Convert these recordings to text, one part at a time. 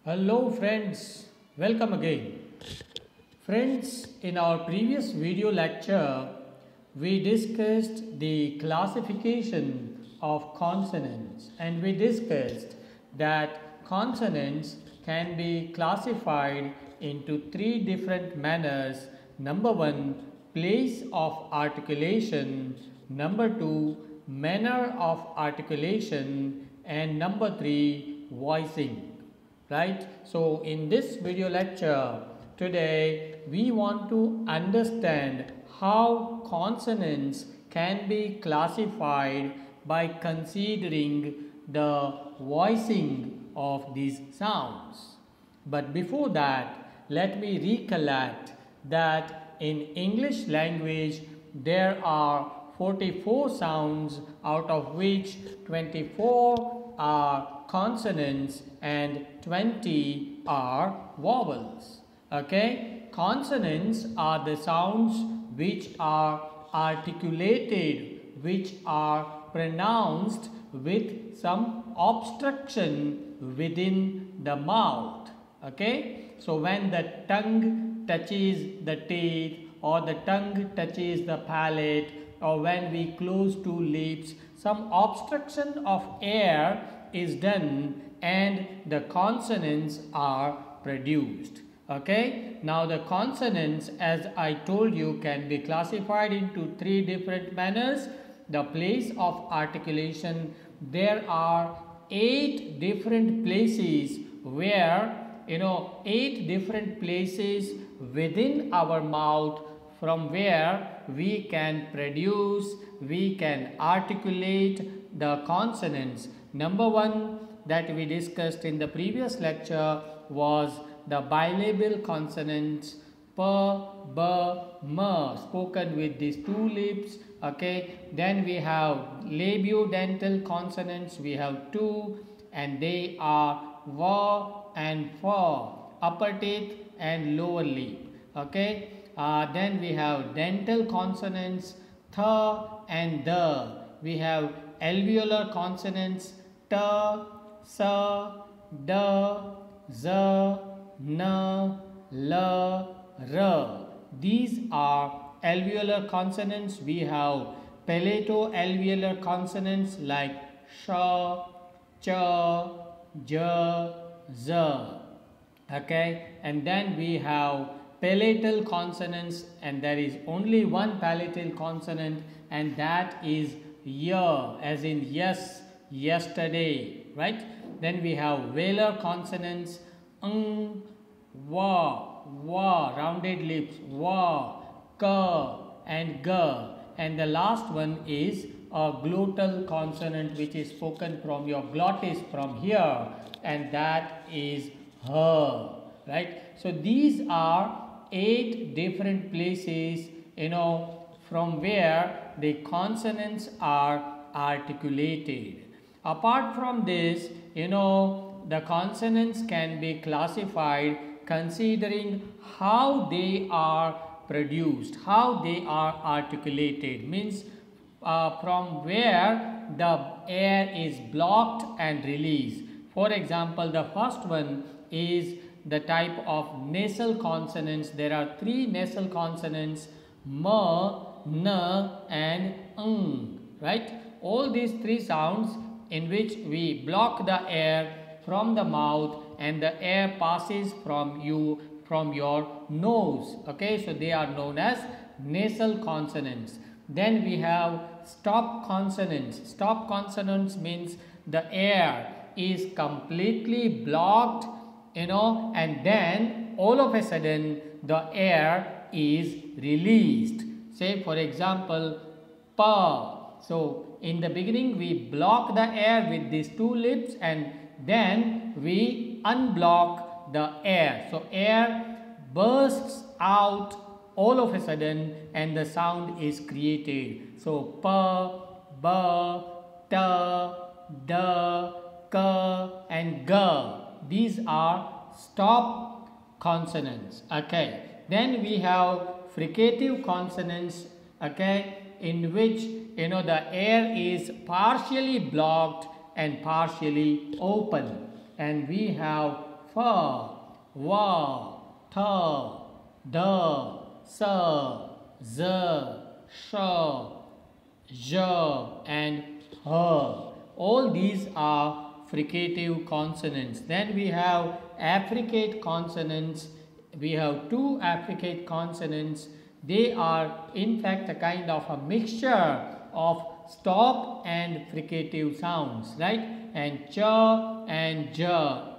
Hello friends, welcome again. Friends, in our previous video lecture, we discussed the classification of consonants and we discussed that consonants can be classified into three different manners. Number one, place of articulation. Number two, manner of articulation. And number three, voicing. Right? So in this video lecture today we want to understand how consonants can be classified by considering the voicing of these sounds. But before that, let me recollect that in English language there are 44 sounds, out of which 24 are consonants and 20 are vowels. Okay, consonants are the sounds which are articulated, which are pronounced with some obstruction within the mouth. Okay, so when the tongue touches the teeth or the tongue touches the palate, or when we close two lips, some obstruction of air is done and the consonants are produced. Okay, now the consonants, as I told you, can be classified into three different manners. The place of articulation, there are 8 different places where 8 different places within our mouth from where we can produce, we can articulate the consonants. Number one that we discussed in the previous lecture was the bilabial consonants, p, b, m, spoken with these two lips. Okay, then we have labiodental consonants, we have two, and they are v and f, upper teeth and lower lip. Okay, then we have dental consonants, th and the. We have alveolar consonants, t, s, d, z, n, l, r. These are alveolar consonants. We have palato-alveolar consonants like sh, ch, j, z. Okay, and then we have palatal consonants, and there is only one palatal consonant, and that is y, as in yes, yesterday, right? Then we have velar consonants, wa, rounded lips, wa, ka and ga, and the last one is a glottal consonant which is spoken from your glottis from here, and that is her, right? So these are 8 different places from where the consonants are articulated. Apart from this, the consonants can be classified considering how they are produced, how they are articulated, means from where the air is blocked and released. For example, the first one is the type of nasal consonants. There are 3 nasal consonants, m, n and ng, right? All these 3 sounds in which we block the air from the mouth and the air passes from your nose. Okay, so they are known as nasal consonants. Then we have stop consonants. Stop consonants means the air is completely blocked, and then all of a sudden the air is released. Say for example, pa. So in the beginning we block the air with these 2 lips and then we unblock the air. So air bursts out all of a sudden and the sound is created. So pa, ba, ta, da, ka and ga. These are stop consonants. Okay. Then we have fricative consonants. Okay, in which the air is partially blocked and partially open, and we have fa, wa, tha, da, sa, z, sha, ja and ha. All these are fricative consonants. Then we have affricate consonants. We have two affricate consonants. They are in fact a kind of a mixture of stop and fricative sounds, right? And cha and ja.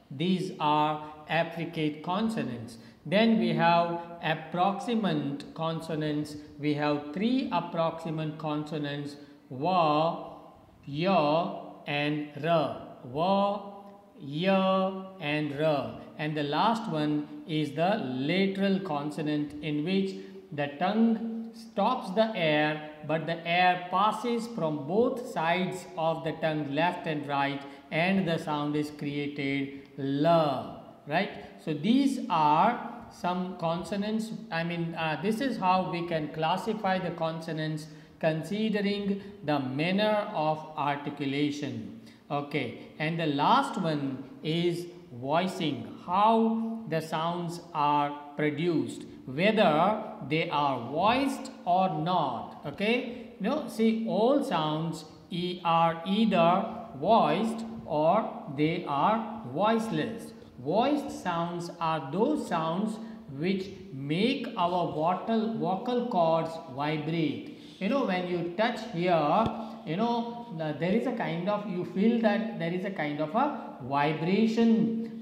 These are affricate consonants. Then we have approximant consonants. We have three approximant consonants: wa, ya and ra. Va, ya and ra. And the last one is the lateral consonant, in which the tongue stops the air, but the air passes from both sides of the tongue, left and right, and the sound is created la, right? So these are some consonants. This is how we can classify the consonants considering the manner of articulation. Okay, and the last one is voicing, how the sounds are produced, whether they are voiced or not. Okay, see, all sounds are either voiced or they are voiceless. Voiced sounds are those sounds which make our vocal cords vibrate. When you touch here, there is a kind of, you feel that there is a kind of a vibration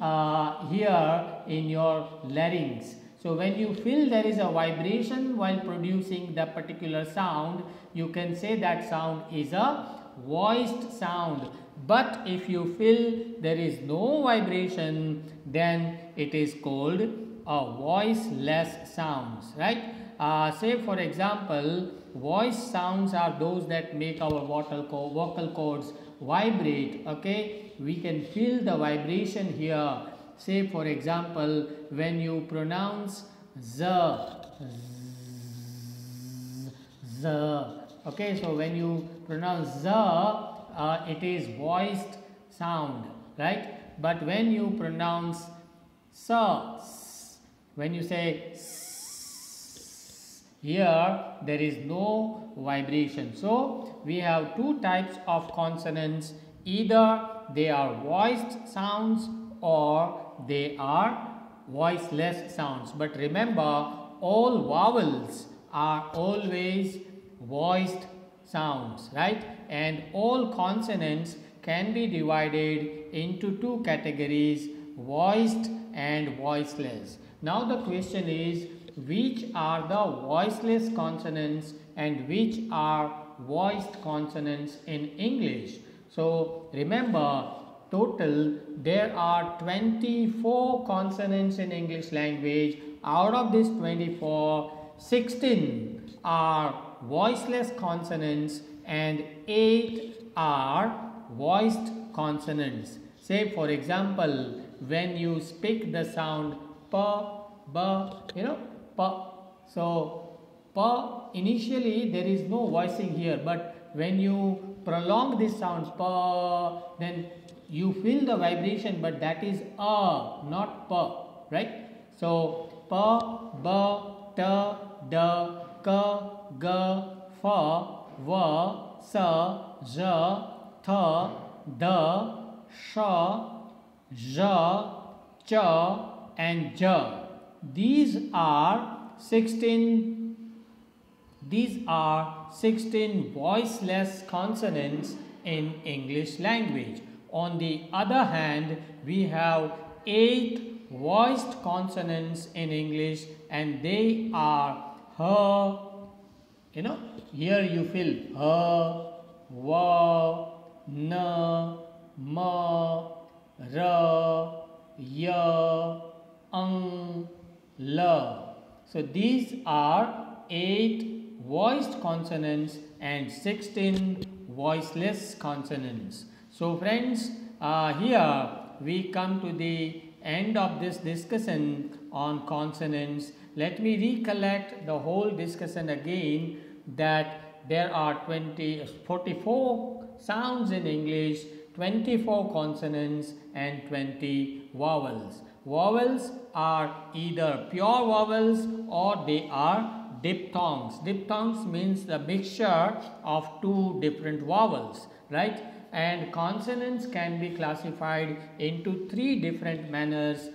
here in your larynx. So when you feel there is a vibration while producing the particular sound, you can say that sound is a voiced sound. But if you feel there is no vibration, then it is called a voiceless sounds, right? Say for example, voice sounds are those that make our vocal cords vibrate. Okay, we can feel the vibration here. Say for example, when you pronounce z, z. Okay, so when you pronounce z, it is voiced sound, right? But when you pronounce sa, when you say s, here there is no vibration. So we have two types of consonants: either they are voiced sounds or they are voiceless sounds. But remember, all vowels are always voiced sounds, right? And all consonants can be divided into two categories: voiced and voiceless. Now the question is, which are the voiceless consonants and which are voiced consonants in English? So remember, total there are 24 consonants in English language. Out of this 24, 16 are voiceless consonants and 8 are voiced consonants. Say for example, when you speak the sound pa, ba, pa. So pa, initially there is no voicing here, but when you prolong this sound pa, then you feel the vibration, but that is a, not pa, right? So pa, ba, ta, da, ka, ga, fa, va, sa, ja, tha, da, sha, ja, cha and ja. These are 16 voiceless consonants in English language. On the other hand, we have 8 voiced consonants in English, and they are ha, here you feel ha, va, na, ma, ra, ya, la. So these are 8 voiced consonants and 16 voiceless consonants. So friends, here we come to the end of this discussion on consonants. Let me recollect the whole discussion again, that there are 44 sounds in English, 24 consonants and 20 vowels. Vowels are either pure vowels or they are diphthongs. Diphthongs means the mixture of two different vowels, right? And consonants can be classified into three different manners.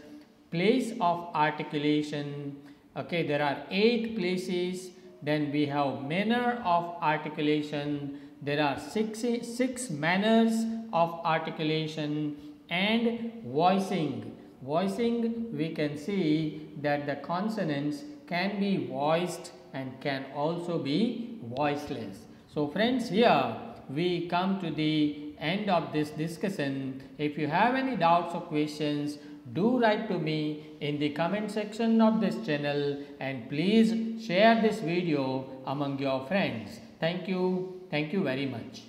Place of articulation, okay, there are 8 places. Then we have manner of articulation, there are six manners of articulation, and voicing. Voicing, we can see that the consonants can be voiced and can also be voiceless. So friends, here we come to the end of this discussion. If you have any doubts or questions, do write to me in the comment section of this channel, and please share this video among your friends. Thank you very much.